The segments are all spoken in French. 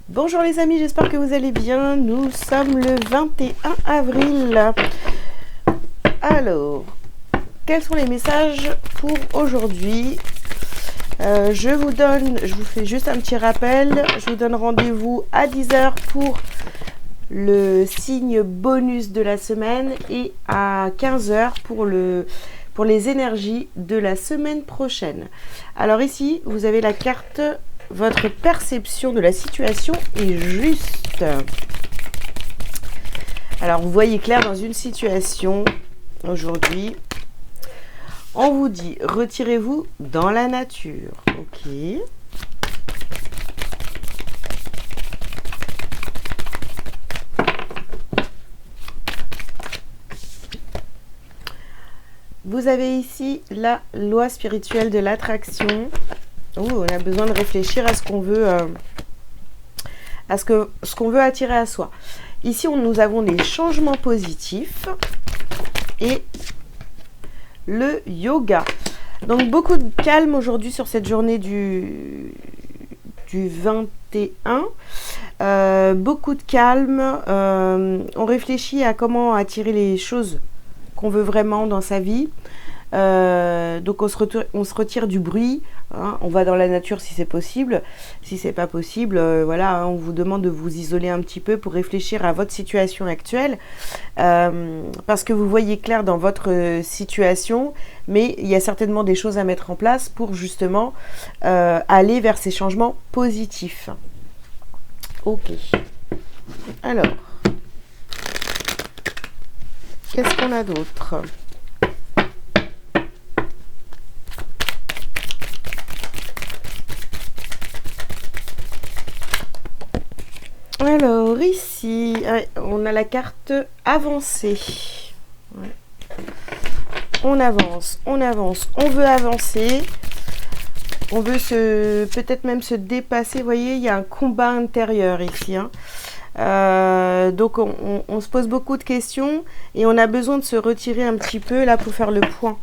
Bonjour les amis, j'espère que vous allez bien. Nous sommes le 21 avril. Alors, quels sont les messages pour aujourd'hui? Je vous fais juste un petit rappel. Je vous donne rendez-vous à 10h pour le signe bonus de la semaine et à 15h pour les énergies de la semaine prochaine. Alors ici, vous avez la carte. Votre perception de la situation est juste. Alors, vous voyez clair dans une situation aujourd'hui. On vous dit, retirez-vous dans la nature. Ok. Vous avez ici la loi spirituelle de l'attraction. On a besoin de réfléchir à ce qu'on veut, ce qu'on veut attirer à soi. Ici, nous avons des changements positifs et le yoga. Donc, beaucoup de calme aujourd'hui sur cette journée du 21. Beaucoup de calme. On réfléchit à comment attirer les choses qu'on veut vraiment dans sa vie. Donc on se retire du bruit, hein, on va dans la nature si c'est possible. Si c'est pas possible, voilà, hein, on vous demande de vous isoler un petit peu pour réfléchir à votre situation actuelle, parce que vous voyez clair dans votre situation, mais il y a certainement des choses à mettre en place pour justement aller vers ces changements positifs. Ok. Alors, qu'est-ce qu'on a d'autre ? Alors ici, on a la carte avancée. Ouais. On avance, on veut avancer. On veut peut-être même se dépasser. Vous voyez, il y a un combat intérieur ici. Hein. Donc on se pose beaucoup de questions et on a besoin de se retirer un petit peu là pour faire le point.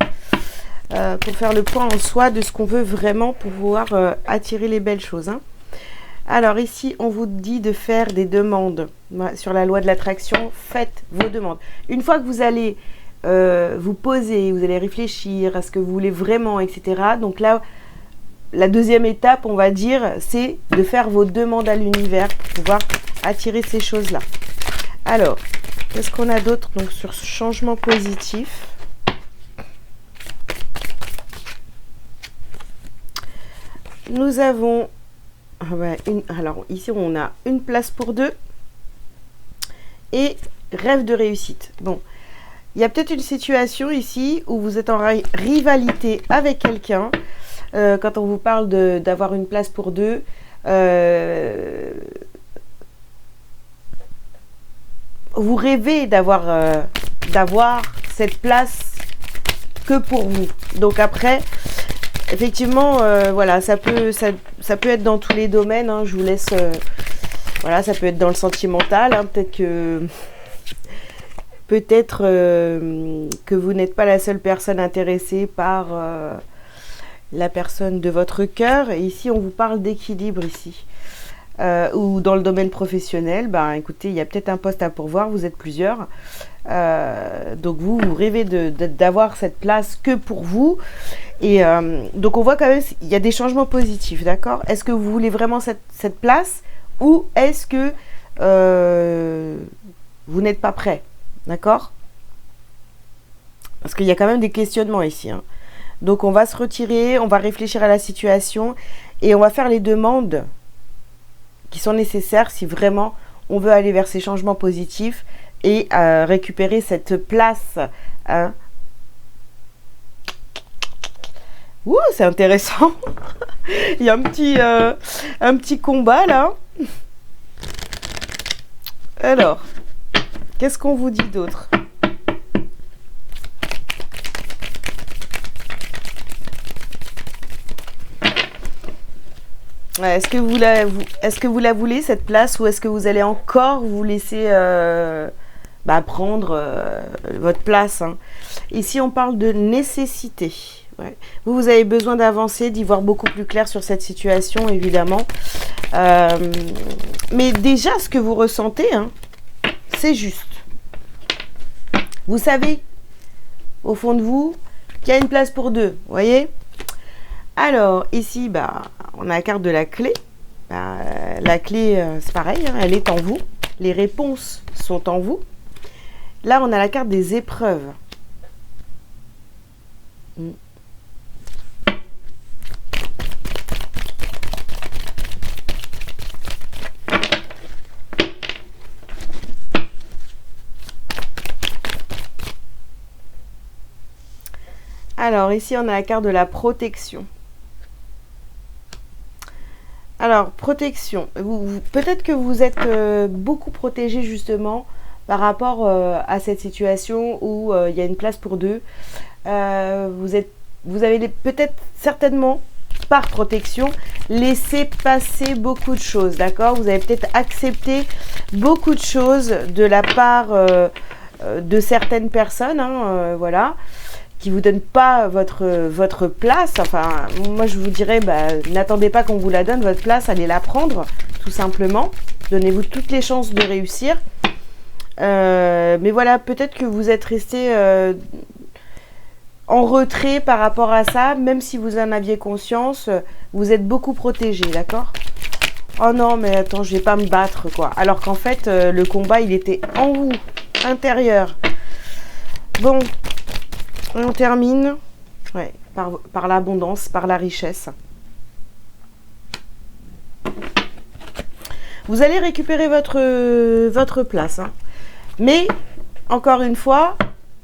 Pour faire le point en soi de ce qu'on veut vraiment pour pouvoir attirer les belles choses. Hein. Alors ici, on vous dit de faire des demandes sur la loi de l'attraction. Faites vos demandes. Une fois que vous allez vous poser, vous allez réfléchir à ce que vous voulez vraiment, etc. Donc là, la deuxième étape, on va dire, c'est de faire vos demandes à l'univers pour pouvoir attirer ces choses-là. Alors, qu'est-ce qu'on a d'autre donc sur ce changement positif ? Nous avons... alors ici on a une place pour deux et rêve de réussite. Bon, il y a peut-être une situation ici où vous êtes en rivalité avec quelqu'un. Quand on vous parle d'avoir une place pour deux, vous rêvez d'avoir cette place que pour vous. Donc après, effectivement, voilà, ça peut être dans tous les domaines. Hein, je vous laisse. Voilà, ça peut être dans le sentimental. Hein, peut-être que vous n'êtes pas la seule personne intéressée par la personne de votre cœur. Et ici, on vous parle d'équilibre ici. Ou dans le domaine professionnel, ben écoutez, il y a peut-être un poste à pourvoir. Vous êtes plusieurs. Donc vous rêvez d'avoir cette place que pour vous. Et donc on voit quand même il y a des changements positifs, d'accord? Est-ce que vous voulez vraiment cette place ou est-ce que vous n'êtes pas prêt, d'accord? Parce qu'il y a quand même des questionnements ici. Hein. Donc on va se retirer, on va réfléchir à la situation et on va faire les demandes qui sont nécessaires si vraiment on veut aller vers ces changements positifs et récupérer cette place. Hein. Ouh, c'est intéressant. Il y a un petit combat là. Alors, qu'est-ce qu'on vous dit d'autre ? Est-ce que vous la voulez cette place ou est-ce que vous allez encore vous laisser prendre votre place, hein. Ici, on parle de nécessité. Ouais. Vous avez besoin d'avancer, d'y voir beaucoup plus clair sur cette situation, évidemment. Mais déjà, ce que vous ressentez, hein, c'est juste. Vous savez, au fond de vous, qu'il y a une place pour deux, vous voyez? Alors, ici, bah, on a la carte de la clé. Bah, la clé, c'est pareil, hein, elle est en vous. Les réponses sont en vous. Là, on a la carte des épreuves. Alors, ici, on a la carte de la protection. Alors, protection. Peut-être que vous êtes beaucoup protégé, justement, par rapport à cette situation où il y a une place pour deux. Vous avez peut-être, certainement, par protection, laissé passer beaucoup de choses, d'accord? Vous avez peut-être accepté beaucoup de choses de la part de certaines personnes, hein, voilà, qui vous donnent pas votre place. Enfin, moi je vous dirais, bah, n'attendez pas qu'on vous la donne, votre place, allez la prendre, tout simplement. Donnez-vous toutes les chances de réussir. Mais voilà, peut-être que vous êtes resté en retrait par rapport à ça, même si vous en aviez conscience, vous êtes beaucoup protégé, d'accord? Oh non, mais attends, je vais pas me battre, quoi. Alors qu'en fait, le combat, il était en vous, intérieur. Bon, on termine, ouais, par l'abondance, par la richesse. Vous allez récupérer votre place, hein. Mais, encore une fois,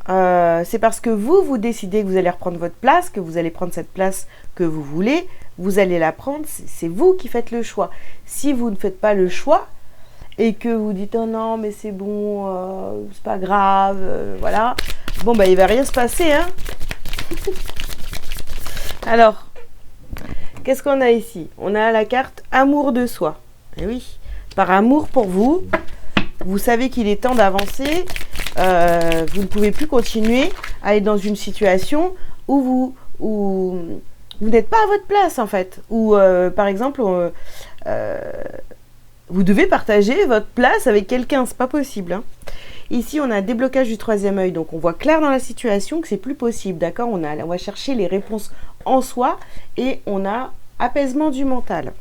c'est parce que vous décidez que vous allez reprendre votre place, que vous allez prendre cette place que vous voulez, vous allez la prendre, c'est vous qui faites le choix. Si vous ne faites pas le choix, et que vous dites « Oh non, mais c'est bon, c'est pas grave, voilà », bon, bah, il va rien se passer, hein. Alors, qu'est-ce qu'on a ici? On a la carte « Amour de soi ». Et oui, par amour pour vous, vous savez qu'il est temps d'avancer. Vous ne pouvez plus continuer à être dans une situation où vous n'êtes pas à votre place, en fait. Ou, par exemple, vous devez partager votre place avec quelqu'un. C'est pas possible, hein. Ici, on a un déblocage du troisième œil. Donc, on voit clair dans la situation que c'est plus possible, d'accord? On va chercher les réponses en soi et on a apaisement du mental.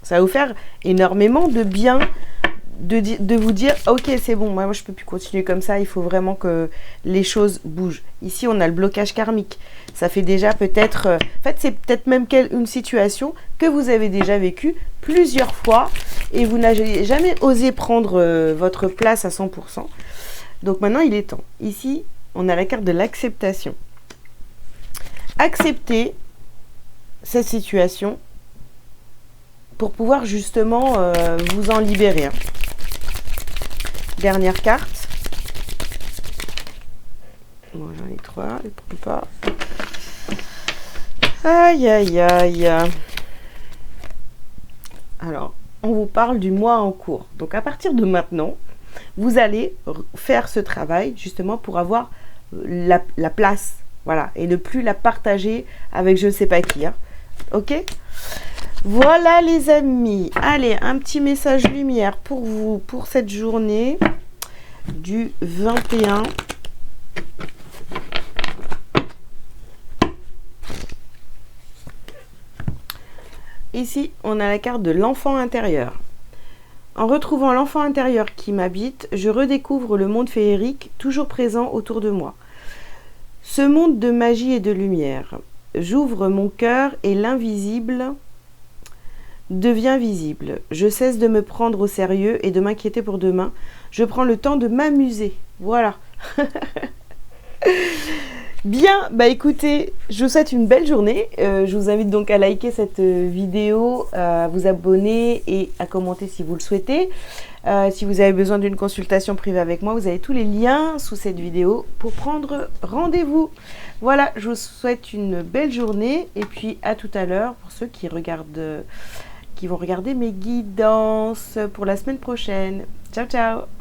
Ça va vous faire énormément de bien de vous dire « Ok, c'est bon, moi je peux plus continuer comme ça, il faut vraiment que les choses bougent. » Ici, on a le blocage karmique. Ça fait déjà peut-être... en fait, c'est peut-être même une situation que vous avez déjà vécue plusieurs fois et vous n'avez jamais osé prendre votre place à 100%. Donc maintenant, il est temps. Ici, on a la carte de l'acceptation. Accepter cette situation pour pouvoir justement vous en libérer. Dernière carte. Bon, j'en ai 3, je ne prends pas. Aïe, aïe, aïe. Alors, on vous parle du mois en cours. Donc, à partir de maintenant, vous allez faire ce travail justement pour avoir la place. Voilà. Et ne plus la partager avec je ne sais pas qui. Hein. Ok ? Voilà les amis, allez, un petit message lumière pour vous, pour cette journée du 21. Ici, on a la carte de l'enfant intérieur. En retrouvant l'enfant intérieur qui m'habite, je redécouvre le monde féerique toujours présent autour de moi. Ce monde de magie et de lumière. J'ouvre mon cœur et l'invisible devient visible. Je cesse de me prendre au sérieux et de m'inquiéter pour demain. Je prends le temps de m'amuser. Voilà. Bien, bah écoutez, je vous souhaite une belle journée. Je vous invite donc à liker cette vidéo, à vous abonner et à commenter si vous le souhaitez. Si vous avez besoin d'une consultation privée avec moi, vous avez tous les liens sous cette vidéo pour prendre rendez-vous. Voilà, je vous souhaite une belle journée et puis à tout à l'heure pour ceux qui vont regarder mes guidances pour la semaine prochaine. Ciao, ciao!